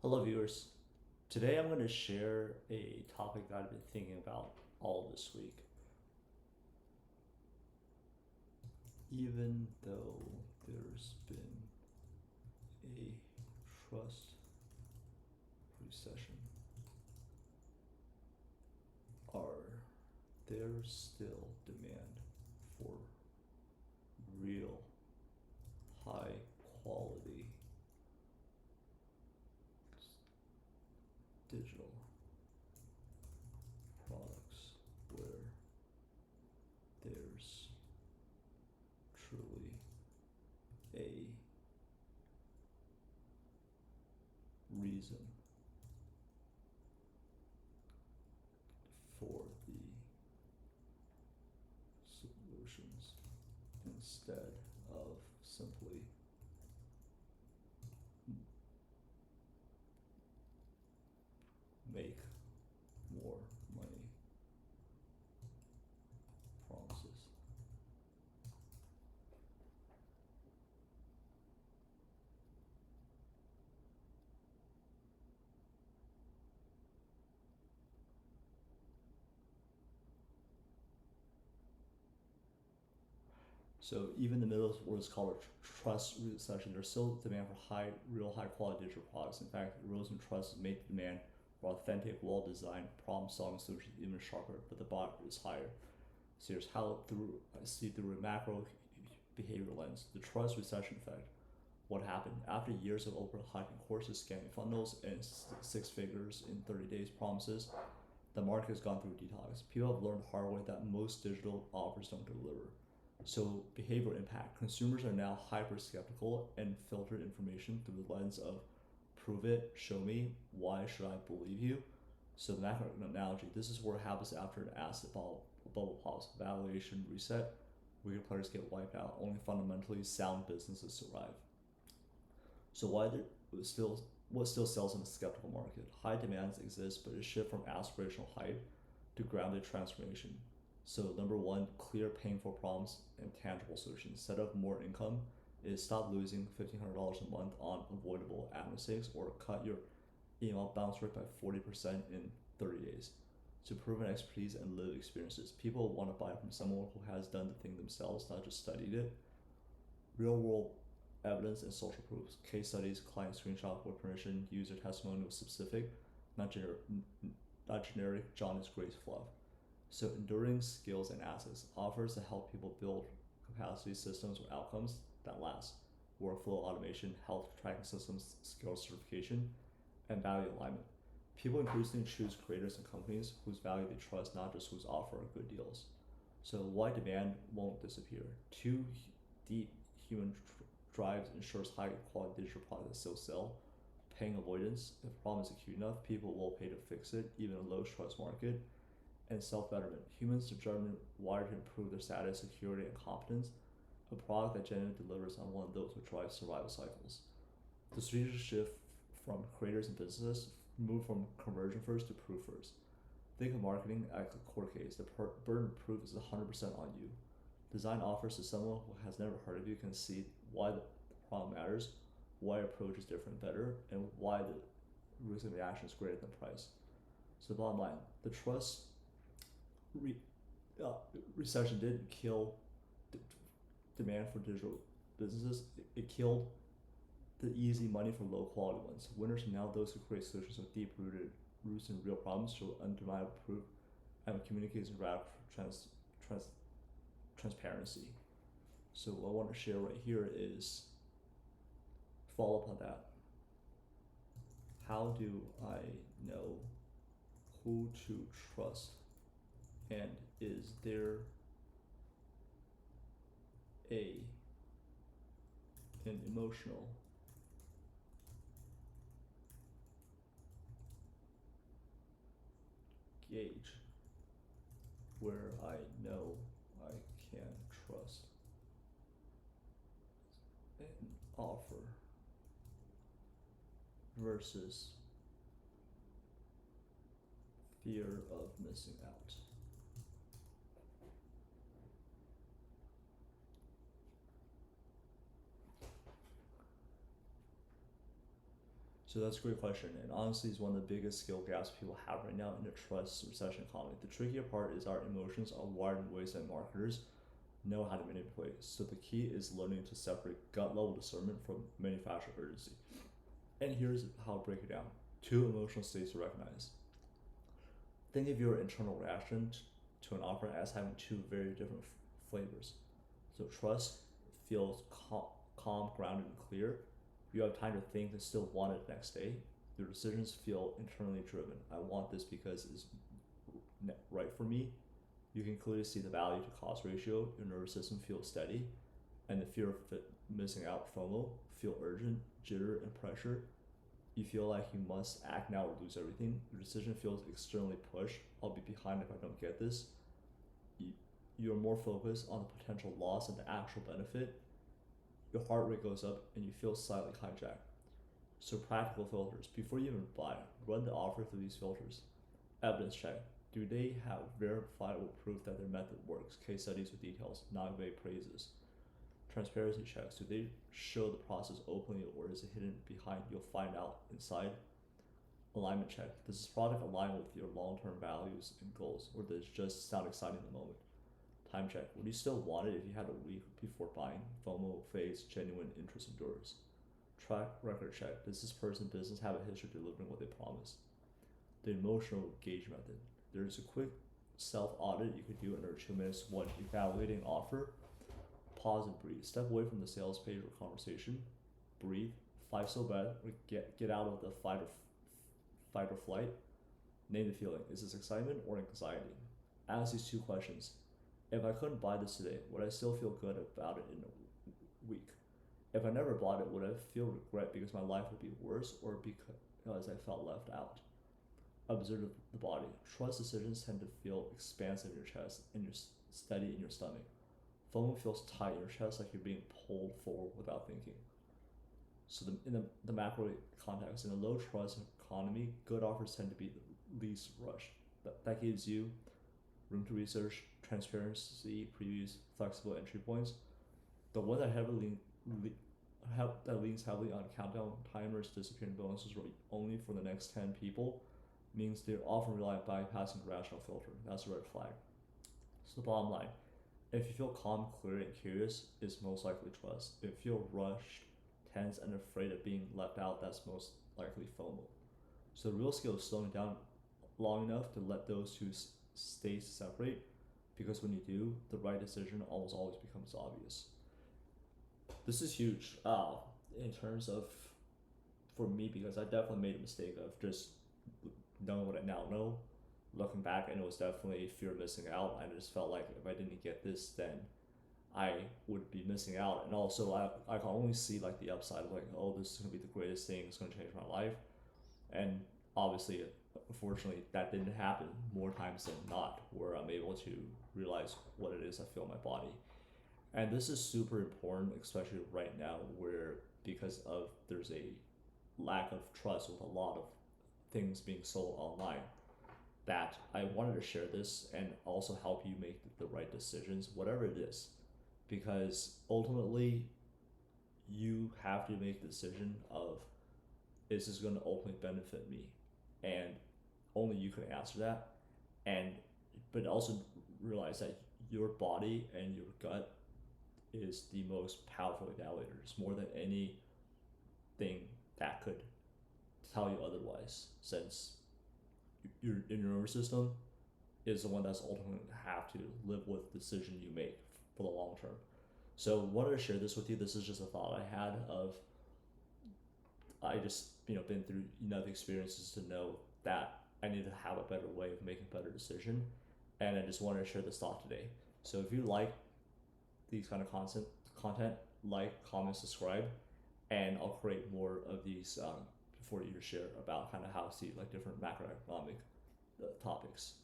Hello, viewers. Today I'm going to share a topic that I've been thinking about all this week. Even though there's been a trust recession, are there still demand for real high quality digital products where there's truly a reason for the solutions instead of simply make more money promises. So even in the middle of what is called a trust recession, there's still demand for real high quality digital products. In fact, erosion trust has made the demand for authentic, well-designed, problem-solving solutions even sharper, but the bar is higher. So here's how I see through a macro behavior lens, the trust recession effect. What happened after years of overhyping courses, scamming funnels, and six figures in 30 days promises? The market has gone through a detox. People have learned the hard way that most digital offers don't deliver. So behavioral impact. Consumers are now hyper skeptical and filtered information through the lens of prove it, show me, why should I believe you? So the macro analogy, this is what happens after an asset bubble pops, valuation reset, weaker players get wiped out, only fundamentally sound businesses survive. So why there still what still sells in a skeptical market? High demands exist, but a shift from aspirational hype to grounded transformation. So number one, clear painful problems and tangible solutions. Instead of more income, is stop losing $1,500 a month on avoidable admin mistakes or cut your email bounce rate by 40% in 30 days. So proven expertise and lived experiences. People want to buy from someone who has done the thing themselves, not just studied it. Real world evidence and social proofs, case studies, client screenshot with permission, user testimony with specific, not generic John is great fluff. So enduring skills and assets offers to help people build capacity systems or outcomes that last. Workflow automation, health tracking systems, skill certification, and value alignment. People increasingly choose creators and companies whose value they trust, not just whose offer good deals. So why demand won't disappear? Two deep human drives ensures high quality digital products that still sell. Paying avoidance, if a problem is acute enough, people will pay to fix it, even in a low trust market. And self-betterment. Humans are generally wired to improve their status, security, and competence. A product that genuinely delivers on one of those will drive survival cycles. The strategic shift from creators and businesses move from conversion first to proof first. Think of marketing as a court case. The burden of proof is 100% on you. Design offers to someone who has never heard of you can see why the problem matters, why approach is different and better, and why the risk of reaction is greater than price. So bottom line, the trust recession didn't kill demand for digital businesses. It killed the easy money for low quality ones. Winners are now those who create solutions with deep rooted roots in real problems, show undeniable proof, and communicates in radical transparency. So what I want to share right here is follow up on that. How do I know who to trust? And is there an emotional gauge where I know I can trust an offer versus fear of missing out? So that's a great question, and honestly, it's one of the biggest skill gaps people have right now in the trust recession economy. The trickier part is our emotions are wired in ways that marketers know how to manipulate. So the key is learning to separate gut level discernment from manufacturer urgency. And here's how I break it down. Two emotional states to recognize. Think of your internal reaction to an offer as having two very different flavors. So trust feels calm, grounded, and clear. You have time to think and still want it next day. Your decisions feel internally driven. I want this because it's right for me. You can clearly see the value to cost ratio. Your nervous system feels steady, and the fear of missing out, FOMO, feel urgent, jitter, and pressure. You feel like you must act now or lose everything. Your decision feels externally pushed. I'll be behind if I don't get this. You're more focused on the potential loss than the actual benefit. Your heart rate goes up and you feel slightly hijacked. So practical filters. Before you even buy, run the offer through these filters. Evidence check. Do they have verifiable proof that their method works? Case studies with details, not vague praises. Transparency checks. Do they show the process openly or is it hidden behind? You'll find out inside. Alignment check. Does this product align with your long-term values and goals, or does it just sound exciting in the moment? Time check. Would you still want it if you had a week before buying? FOMO phase, genuine interest endures. Track record check. Does this person's business have a history of delivering what they promised? The emotional gauge method. There's a quick self-audit you could do under 2 minutes. 1. Evaluating offer. Pause and breathe. Step away from the sales page or conversation. Breathe. 5 so bad. Get out of the fight or flight. Name the feeling. Is this excitement or anxiety? Ask these 2 questions. If I couldn't buy this today, would I still feel good about it in a week? If I never bought it, would I feel regret because my life would be worse or because I felt left out? Observe the body. Trust decisions tend to feel expansive in your chest and you're steady in your stomach. FOMO feels tight in your chest, like you're being pulled forward without thinking. So in the macro context, in a low trust economy, good offers tend to be the least rushed. That gives you room to research, transparency, previews, flexible entry points. The one that leans heavily on countdown timers, disappearing bonuses only for the next 10 people means they're often rely on bypassing the rational filter. That's a red flag. So the bottom line, if you feel calm, clear, and curious, it's most likely trust. If you feel rushed, tense, and afraid of being left out, that's most likely FOMO. So the real skill is slowing down long enough to let those two states separate, because when you do, the right decision almost always becomes obvious. This is huge in terms of, for me, because I definitely made a mistake of just knowing what I now know. Looking back, and it was definitely fear of missing out. I just felt like if I didn't get this, then I would be missing out. And also, I can only see like the upside of like, oh, this is gonna be the greatest thing. It's gonna change my life. And obviously, unfortunately, that didn't happen more times than not, where I'm able to realize what it is I feel in my body. And this is super important, especially right now, where because of there's a lack of trust with a lot of things being sold online, that I wanted to share this and also help you make the right decisions, whatever it is, because ultimately you have to make the decision of, is this going to ultimately benefit me? And only you can answer that. But also realize that your body and your gut is the most powerful evaluators, more than anything that could tell you otherwise, since your nervous system is the one that's ultimately have to live with the decision you make for the long term. So wanted to share this with you. This is just a thought I had of, I just been through enough experiences to know that I need to have a better way of making a better decision, and I just wanted to share this thought today. So if you like these kind of content, like, comment, subscribe, and I'll create more of these for you to share about kind of how to see like different macroeconomic topics.